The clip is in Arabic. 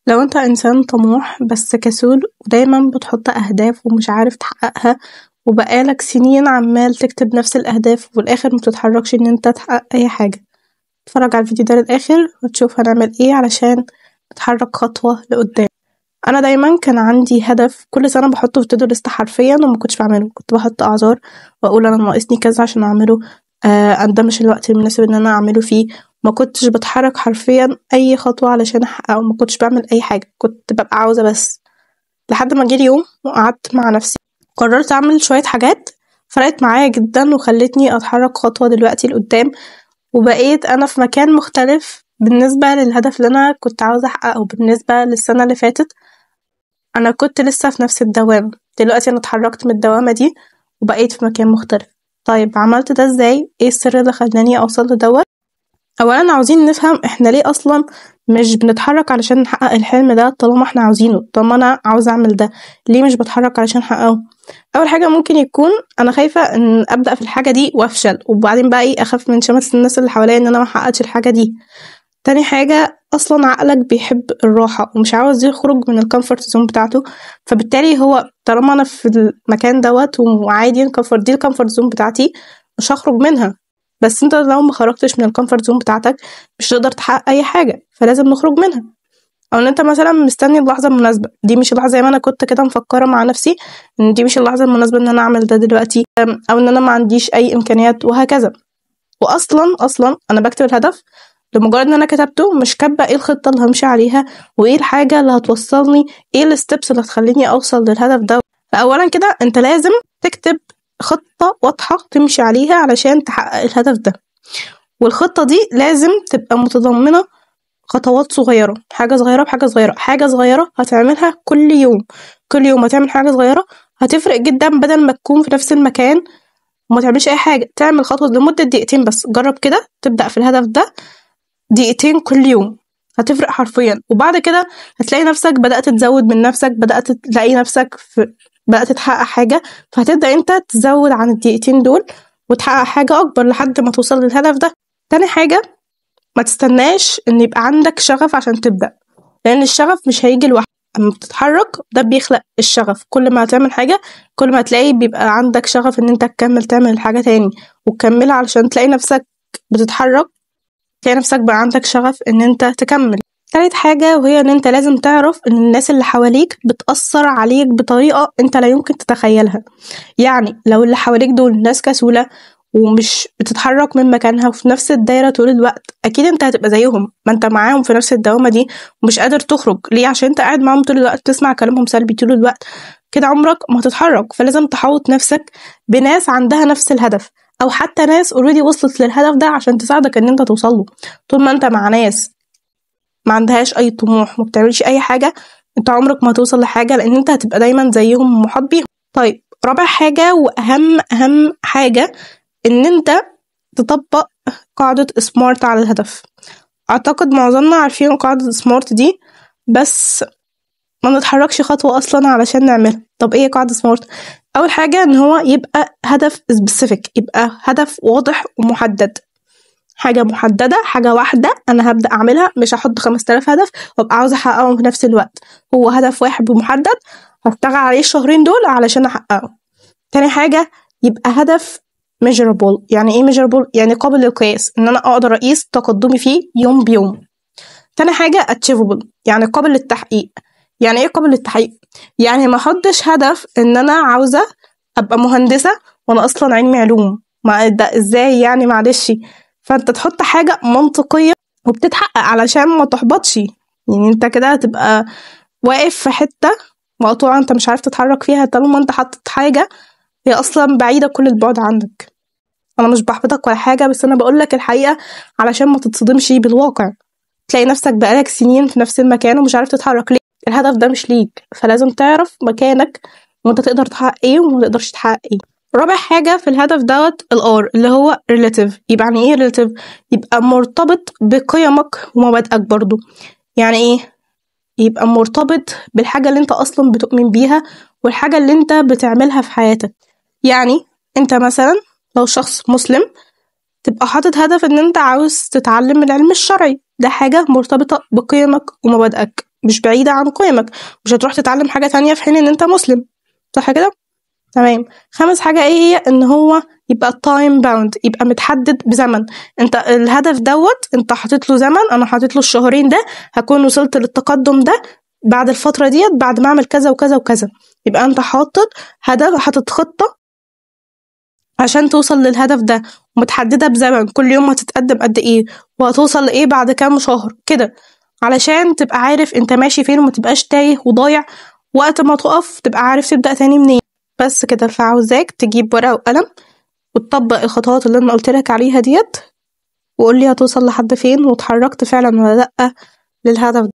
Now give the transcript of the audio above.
لو انت انسان طموح بس كسول ودايما بتحط اهداف ومش عارف تحققها، وبقالك سنين عمال تكتب نفس الاهداف وفي الاخر متتحركش ان انت تحقق اي حاجة، اتفرج على الفيديو ده للاخر وتشوف هنعمل ايه علشان نتحرك خطوة لقدام. انا دايما كان عندي هدف كل سنة بحطه في تو ليست حرفيا وما كنتش بعمله، كنت بحط اعذار واقول انا ناقصني كذا عشان اعمله. ده مش الوقت المناسب ان انا اعمله فيه. ما كنتش بتحرك حرفيا اي خطوة علشان احققه، ما كنتش بعمل اي حاجة، كنت ببقى عاوزة بس. لحد ما جه يوم وقعدت مع نفسي قررت اعمل شوية حاجات فرقت معايا جدا وخلتني اتحرك خطوة دلوقتي لقدام، وبقيت انا في مكان مختلف بالنسبة للهدف اللي انا كنت عاوزة احققه. بالنسبة للسنة اللي فاتت انا كنت لسه في نفس الدوامة، دلوقتي انا اتحركت من الدوامة دي وبقيت في مكان مختلف. طيب عملت ده ازاي؟ ايه السر اللي خلاني اوصل لدوت؟ اولا عاوزين نفهم احنا ليه اصلا مش بنتحرك علشان نحقق الحلم ده. طالما احنا عاوزينه، طالما انا عاوزة اعمل ده، ليه مش بتحرك علشان احققه؟ اول حاجة ممكن يكون انا خايفة ان ابدأ في الحاجة دي وافشل، وبعدين بقى ايه، اخاف من شمس الناس اللي حواليا ان انا ما حققتش الحاجة دي. تاني حاجة اصلا عقلك بيحب الراحة ومش عاوز يخرج من الكومفورت زون بتاعته، فبالتالي هو طالما انا في المكان دوت وعادي دي الكومفورت زون بتاعتي، مش هخرج منها. بس انت لو ما خرجتش من الكومفورت زون بتاعتك مش هتقدر تحقق اي حاجة، فلازم نخرج منها. او ان انت مثلا مستني اللحظة المناسبة، دي مش اللحظة زي ما انا كنت كده مفكرة مع نفسي ان دي مش اللحظة المناسبة ان انا اعمل ده دلوقتي، او ان انا ما عنديش اي امكانيات وهكذا. واصلا انا بكتب الهدف لمجرد ان انا كتبته، مش كاتبه ايه الخطه اللي همشي عليها وايه الحاجه اللي هتوصلني، ايه الستبس اللي هتخليني اوصل للهدف ده. فاولا كده انت لازم تكتب خطه واضحه تمشي عليها علشان تحقق الهدف ده، والخطه دي لازم تبقى متضمنه خطوات صغيره، حاجه صغيره بحاجه صغيره، حاجه صغيره هتعملها كل يوم. كل يوم هتعمل حاجه صغيره هتفرق جدا، بدل ما تكون في نفس المكان وما تعملش اي حاجه، تعمل خطوه لمده دقيقتين بس. جرب كده تبدا في الهدف ده دقيقتين كل يوم، هتفرق حرفيا. وبعد كده هتلاقي نفسك بدأت تزود من نفسك، بدأت تلاقي نفسك بدأت تحقق حاجة، فهتبدأ انت تزود عن الدقيقتين دول وتحقق حاجة أكبر لحد ما توصل للهدف ده. تاني حاجة، ما تستناش ان يبقى عندك شغف عشان تبدأ، لأن الشغف مش هيجي لوحده. اما بتتحرك ده بيخلق الشغف، كل ما هتعمل حاجة كل ما هتلاقي بيبقى عندك شغف ان انت تكمل تعمل الحاجة تاني وتكملها، علشان تلاقي نفسك بتتحرك، تلاقي نفسك بقى عندك شغف ان انت تكمل. تالت حاجة وهي ان انت لازم تعرف ان الناس اللي حواليك بتأثر عليك بطريقة انت لا يمكن تتخيلها. يعني لو اللي حواليك دول ناس كسولة ومش بتتحرك من مكانها وفي نفس الدايرة طول الوقت، اكيد انت هتبقى زيهم، ما انت معاهم في نفس الدوامة دي ومش قادر تخرج. ليه؟ عشان انت قاعد معاهم طول الوقت تسمع كلامهم سلبي طول الوقت، كده عمرك ما هتتحرك. فلازم تحوط نفسك بناس عندها نفس الهدف، او حتى ناس اوريدي وصلت للهدف ده عشان تساعدك ان انت توصله. طول ما انت مع ناس ما عندهاش اي طموح وما بتعملش اي حاجة، انت عمرك ما هتوصل لحاجة، لان انت هتبقى دايما زيهم ومحاط بيهم. طيب رابع حاجة واهم حاجة، ان انت تطبق قاعدة سمارت على الهدف. اعتقد معظمنا عارفين قاعدة سمارت دي، بس ما نتحركش خطوة اصلا علشان نعملها. طب ايه قاعدة سمارت؟ اول حاجة ان هو يبقى هدف specific، يبقى هدف واضح ومحدد، حاجة محددة، حاجة واحدة أنا هبدأ أعملها، مش هحط 5000 هدف وأبقى عاوزة أحققهم في نفس الوقت. هو هدف واحد ومحدد هشتغل عليه الشهرين دول علشان أحققه. تاني حاجة، يبقى هدف measurable. يعني إيه measurable؟ يعني قابل للقياس، إن أنا أقدر أقيس تقدمي فيه يوم بيوم. تاني حاجة achievable، يعني قابل للتحقيق. يعني إيه قابل للتحقيق؟ يعني ما أحطش هدف إن أنا عاوزة أبقى مهندسة وأنا أصلا علمي علوم، ما ده إزاي يعني؟ معلش. فانت تحط حاجة منطقية وبتتحقق علشان ما تحبطش. يعني انت كده هتبقى واقف في حتة مقطوعة انت مش عارف تتحرك فيها طالما انت حطت حاجة هي اصلا بعيدة كل البعد عنك. انا مش بحبطك ولا حاجة، بس انا بقولك الحقيقة علشان ما تتصدمش بالواقع. تلاقي نفسك بقالك سنين في نفس المكان ومش عارف تتحرك. ليه؟ الهدف ده مش ليك، فلازم تعرف مكانك وانت تقدر تحقق ايه وما تقدرش تحقق ايه. رابع حاجة في الهدف دوت الار اللي هو relative. يبقى يعني ايه relative؟ يبقى مرتبط بقيمك ومبادئك برضو. يعني ايه؟ يبقى مرتبط بالحاجة اللي انت اصلا بتؤمن بيها والحاجة اللي انت بتعملها في حياتك. يعني انت مثلا لو شخص مسلم تبقى حاطط هدف ان انت عاوز تتعلم العلم الشرعي، ده حاجة مرتبطة بقيمك ومبادئك. مش بعيدة عن قيمك، مش هتروح تتعلم حاجة تانية في حين ان انت مسلم، صح كده؟ تمام. خامس حاجة ايه هي؟ ان هو يبقى تايم باوند، يبقى متحدد بزمن. انت الهدف دوت انت حاطط له زمن، انا حاطط له الشهرين ده هكون وصلت للتقدم ده بعد الفترة ديت، بعد ما اعمل كذا وكذا وكذا. يبقى انت حاطط هدف، حاطط خطة عشان توصل للهدف ده، ومتحددة بزمن، كل يوم هتتقدم قد ايه وهتوصل لايه بعد كام شهر كده، علشان تبقى عارف انت ماشي فين ومتبقاش تايه وضايع، وقت ما تقف تبقى عارف تبدأ تاني منين. بس كده. فعاوزاك تجيب ورقة وقلم وتطبق الخطوات اللي انا قلتلك عليها ديت، وقولي هتوصل لحد فين واتحركت فعلا ولا لأ للهدف ده.